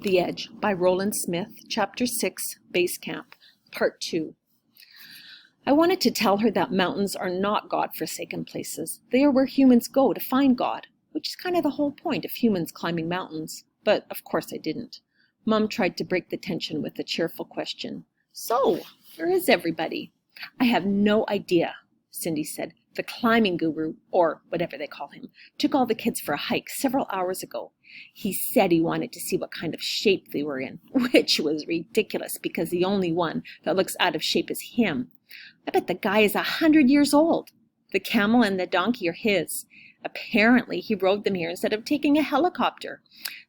The Edge by Roland Smith, Chapter 6, Base Camp, Part 2. I wanted to tell her that mountains are not God-forsaken places. They are where humans go to find God, which is kind of the whole point of humans climbing mountains. But, of course, I didn't. Mom tried to break the tension with a cheerful question. So, where is everybody? I have no idea, Cindy said. The climbing guru, or whatever they call him, took all the kids for a hike several hours ago. He said he wanted to see what kind of shape they were in, which was ridiculous because the only one that looks out of shape is him. I bet the guy is 100 years old. The camel and the donkey are his. Apparently, he rode them here instead of taking a helicopter.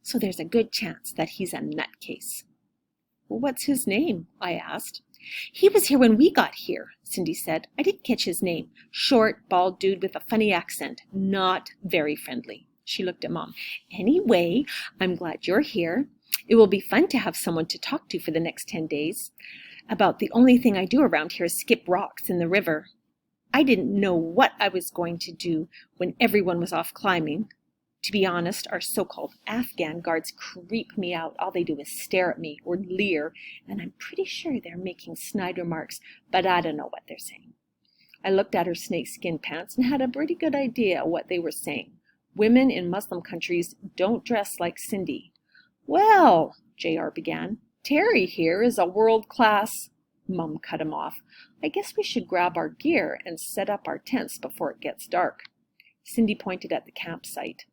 So there's a good chance that he's a nutcase. Well, what's his name? I asked. He was here when we got here, Cindy said. I didn't catch his name. Short, bald dude with a funny accent. Not very friendly. She looked at Mom. Anyway, I'm glad you're here. It will be fun to have someone to talk to for the next 10 days. About the only thing I do around here is skip rocks in the river. I didn't know what I was going to do when everyone was off climbing. To be honest, our so-called Afghan guards creep me out. All they do is stare at me or leer, and I'm pretty sure they're making snide remarks, but I don't know what they're saying. I looked at her snakeskin pants and had a pretty good idea what they were saying. Women in Muslim countries don't dress like Cindy. Well, J.R. began, Terry here is a world-class... Mum cut him off. I guess we should grab our gear and set up our tents before it gets dark. Cindy pointed at the campsite.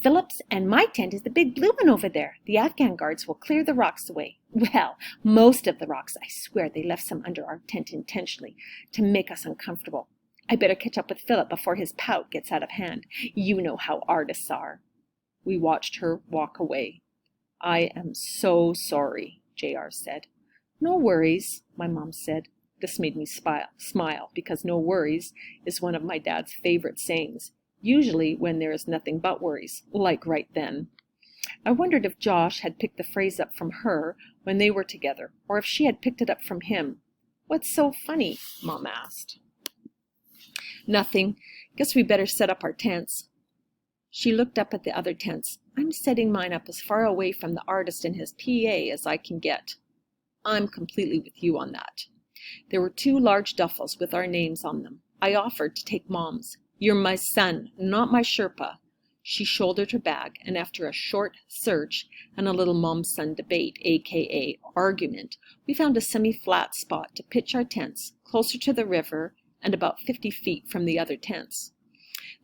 Philip's and my tent is the big blue one over there. The Afghan guards will clear the rocks away. Well, most of the rocks. I swear they left some under our tent intentionally to make us uncomfortable. I better catch up with Philip before his pout gets out of hand. You know how artists are. We watched her walk away. I am so sorry, J.R. said. No worries, my mom said. This made me smile because no worries is one of my dad's favorite sayings. Usually when there is nothing but worries, like right then. I wondered if Josh had picked the phrase up from her when they were together, or if she had picked it up from him. What's so funny? Mom asked. Nothing. Guess we better set up our tents. She looked up at the other tents. I'm setting mine up as far away from the artist and his PA as I can get. I'm completely with you on that. There were 2 large duffels with our names on them. I offered to take Mom's. You're my son, not my Sherpa. She shouldered her bag, and after a short search and a little mom-son debate, a.k.a. argument, we found a semi-flat spot to pitch our tents, closer to the river and about 50 feet from the other tents.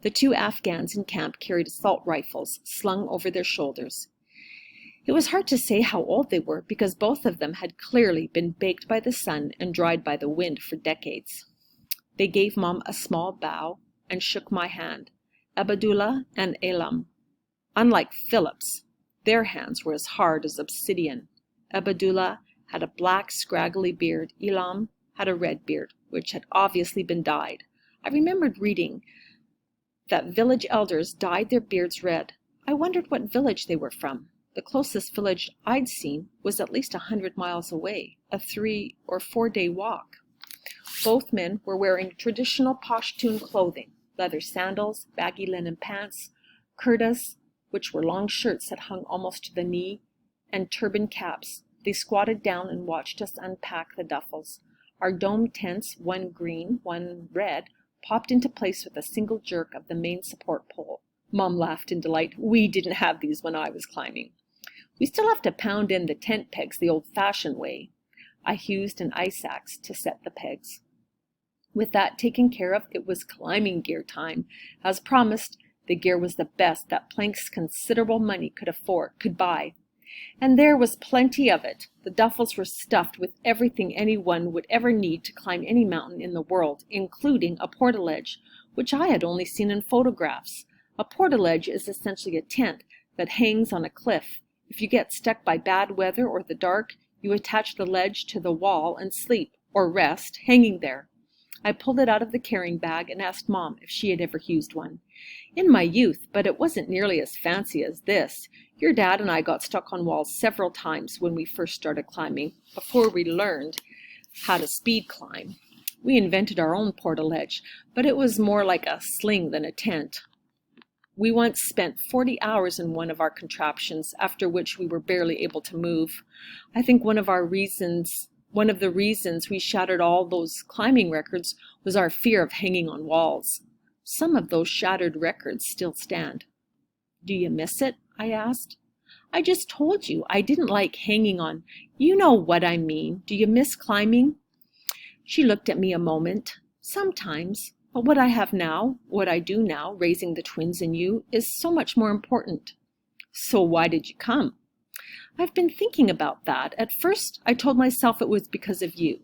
The 2 Afghans in camp carried assault rifles slung over their shoulders. It was hard to say how old they were because both of them had clearly been baked by the sun and dried by the wind for decades. They gave Mom a small bow and shook my hand, Abdullah and Elam. Unlike Philip's, their hands were as hard as obsidian. Abdullah had a black, scraggly beard. Elam had a red beard, which had obviously been dyed. I remembered reading that village elders dyed their beards red. I wondered what village they were from. The closest village I'd seen was at least 100 miles away, a 3 or 4 day walk. Both men were wearing traditional Pashtun clothing, leather sandals, baggy linen pants, kurtas, which were long shirts that hung almost to the knee, and turban caps. They squatted down and watched us unpack the duffels. Our domed tents, one green, one red, popped into place with a single jerk of the main support pole. Mom laughed in delight. We didn't have these when I was climbing. We still have to pound in the tent pegs the old-fashioned way. I used an ice axe to set the pegs. With that taken care of, it was climbing gear time. As promised, the gear was the best that Plank's considerable money could buy. And there was plenty of it. The duffels were stuffed with everything anyone would ever need to climb any mountain in the world, including a portaledge, which I had only seen in photographs. A portaledge is essentially a tent that hangs on a cliff. If you get stuck by bad weather or the dark, you attach the ledge to the wall and sleep, or rest, hanging there. I pulled it out of the carrying bag and asked Mom if she had ever used one. In my youth, but it wasn't nearly as fancy as this. Your dad and I got stuck on walls several times when we first started climbing, before we learned how to speed climb. We invented our own portaledge, but it was more like a sling than a tent. We once spent 40 hours in one of our contraptions, after which we were barely able to move. I think one of the reasons we shattered all those climbing records was our fear of hanging on walls. Some of those shattered records still stand. Do you miss it? I asked. I just told you I didn't like hanging on. You know what I mean. Do you miss climbing? She looked at me a moment. Sometimes. But what I do now, raising the twins and you, is so much more important. So why did you come? I've been thinking about that. At first, I told myself it was because of you.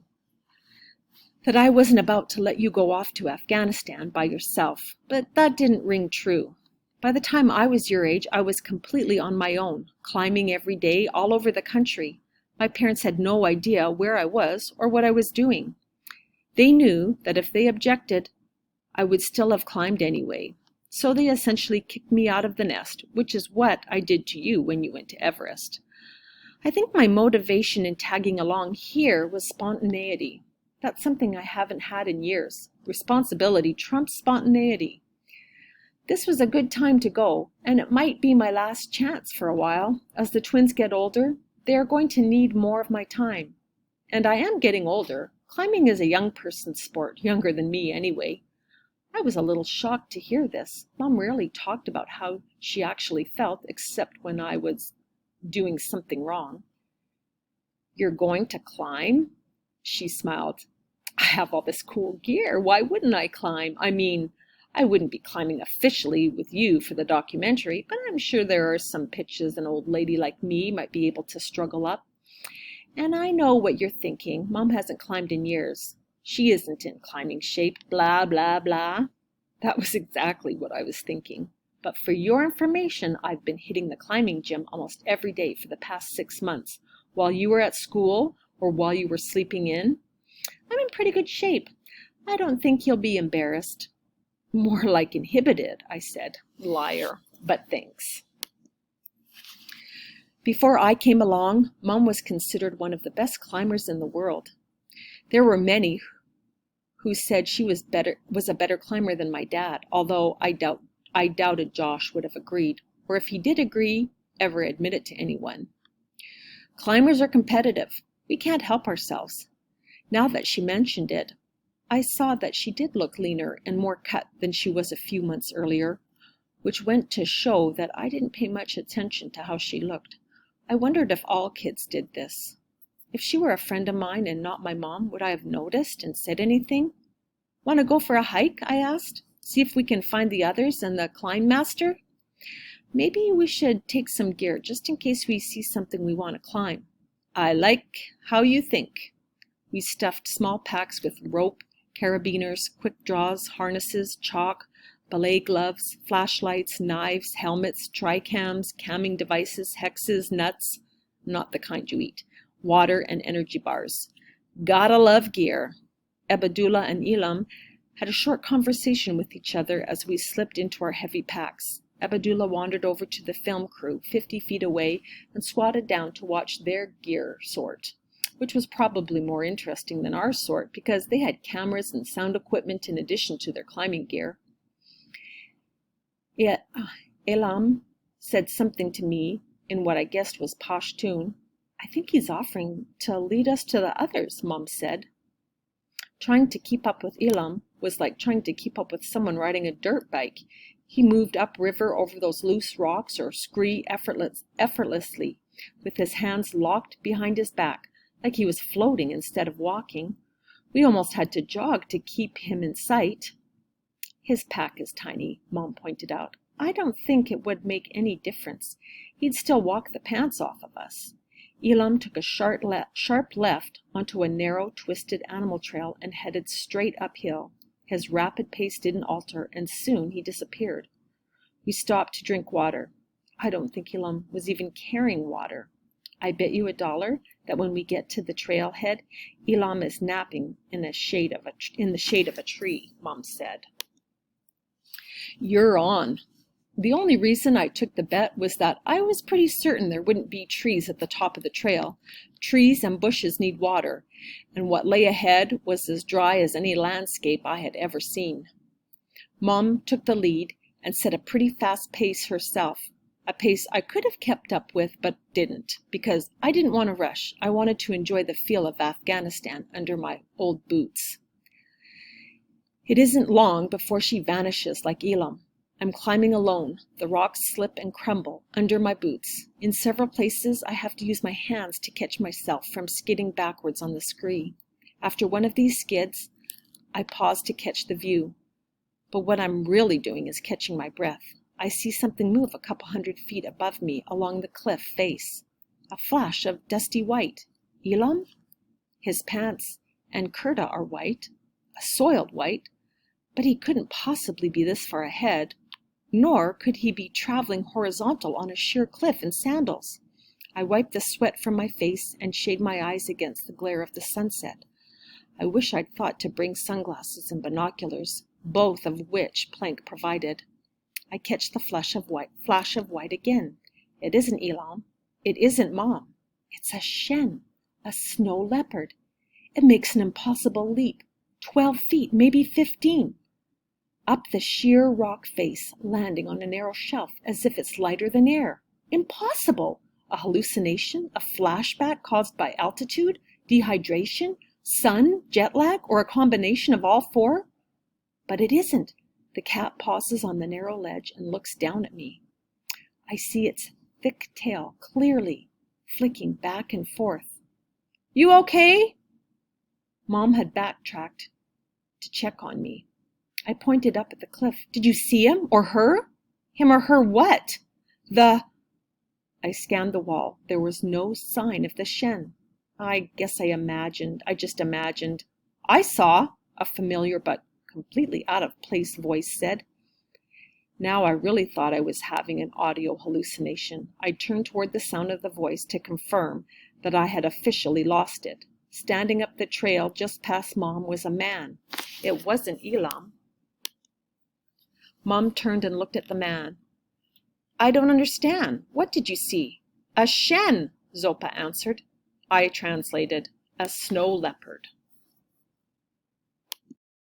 That I wasn't about to let you go off to Afghanistan by yourself. But that didn't ring true. By the time I was your age, I was completely on my own, climbing every day all over the country. My parents had no idea where I was or what I was doing. They knew that if they objected, I would still have climbed anyway. So they essentially kicked me out of the nest, which is what I did to you when you went to Everest. I think my motivation in tagging along here was spontaneity. That's something I haven't had in years. Responsibility trumps spontaneity. This was a good time to go, and it might be my last chance for a while. As the twins get older, they are going to need more of my time. And I am getting older. Climbing is a young person's sport, younger than me anyway. I was a little shocked to hear this. Mom rarely talked about how she actually felt, except when I was doing something wrong. You're going to climb? She smiled. I have all this cool gear. Why wouldn't I climb? I mean, I wouldn't be climbing officially with you for the documentary, but I'm sure there are some pitches an old lady like me might be able to struggle up. And I know what you're thinking. Mom hasn't climbed in years. She isn't in climbing shape, blah, blah, blah. That was exactly what I was thinking. But for your information, I've been hitting the climbing gym almost every day for the past 6 months, while you were at school or while you were sleeping in. I'm in pretty good shape. I don't think you'll be embarrassed. More like inhibited, I said. Liar, but thanks. Before I came along, Mom was considered one of the best climbers in the world. There were many who said she was a better climber than my dad, although I doubted Josh would have agreed, or if he did agree, ever admit it to anyone. Climbers are competitive. We can't help ourselves. Now that she mentioned it, I saw that she did look leaner and more cut than she was a few months earlier, which went to show that I didn't pay much attention to how she looked. I wondered if all kids did this. If she were a friend of mine and not my mom, would I have noticed and said anything? Want to go for a hike? I asked. See if we can find the others and the climb master? Maybe we should take some gear just in case we see something we want to climb. I like how you think. We stuffed small packs with rope, carabiners, quick draws, harnesses, chalk, ballet gloves, flashlights, knives, helmets, tricams, camming devices, hexes, nuts, not the kind you eat, water, and energy bars. Gotta love gear. Abdullah and Elam had a short conversation with each other as we slipped into our heavy packs. Abdullah wandered over to the film crew 50 feet away and squatted down to watch their gear sort, which was probably more interesting than our sort because they had cameras and sound equipment in addition to their climbing gear. Elam said something to me in what I guessed was Pashtun. I think he's offering to lead us to the others, Mom said. Trying to keep up with Elam was like trying to keep up with someone riding a dirt bike. He moved upriver over those loose rocks or scree effortlessly, with his hands locked behind his back, like he was floating instead of walking. We almost had to jog to keep him in sight. His pack is tiny, Mom pointed out. I don't think it would make any difference. He'd still walk the pants off of us. Elam took a sharp left onto a narrow, twisted animal trail and headed straight uphill. His rapid pace didn't alter, and soon he disappeared. We stopped to drink water. I don't think Elam was even carrying water. I bet you $1 that when we get to the trailhead, Elam is napping in the shade of a tree, Mom said. You're on. The only reason I took the bet was that I was pretty certain there wouldn't be trees at the top of the trail. Trees and bushes need water, and what lay ahead was as dry as any landscape I had ever seen. Mom took the lead, and set a pretty fast pace herself, a pace I could have kept up with but didn't, because I didn't want to rush. I wanted to enjoy the feel of Afghanistan under my old boots. It isn't long before she vanishes like Elam. I'm climbing alone. The rocks slip and crumble under my boots. In several places, I have to use my hands to catch myself from skidding backwards on the scree. After one of these skids, I pause to catch the view. But what I'm really doing is catching my breath. I see something move a couple 100 feet above me along the cliff face. A flash of dusty white. Elam? His pants and kurta are white, a soiled white, but he couldn't possibly be this far ahead, nor could he be traveling horizontal on a sheer cliff in sandals. I wipe the sweat from my face and shade my eyes against the glare of the sunset. I wish I'd thought to bring sunglasses and binoculars, both of which Plank provided. I catch the flash of white again. It isn't Elam. It isn't Mom. It's a shen, a snow leopard. It makes an impossible leap, 12 feet, maybe 15. Up the sheer rock face, landing on a narrow shelf as if it's lighter than air. Impossible! A hallucination? A flashback caused by altitude, dehydration, sun, jet lag, or a combination of all four? But it isn't. The cat pauses on the narrow ledge and looks down at me. I see its thick tail clearly, flicking back and forth. You okay? Mom had backtracked to check on me. I pointed up at the cliff. Did you see him or her? Him or her what? I scanned the wall. There was no sign of the shen. I guess I just imagined. I saw, a familiar but completely out of place voice said. Now I really thought I was having an audio hallucination. I turned toward the sound of the voice to confirm that I had officially lost it. Standing up the trail just past Mom was a man. It wasn't Elam. Mom turned and looked at the man. I don't understand. What did you see? A shen, Zopa answered. I translated, a snow leopard.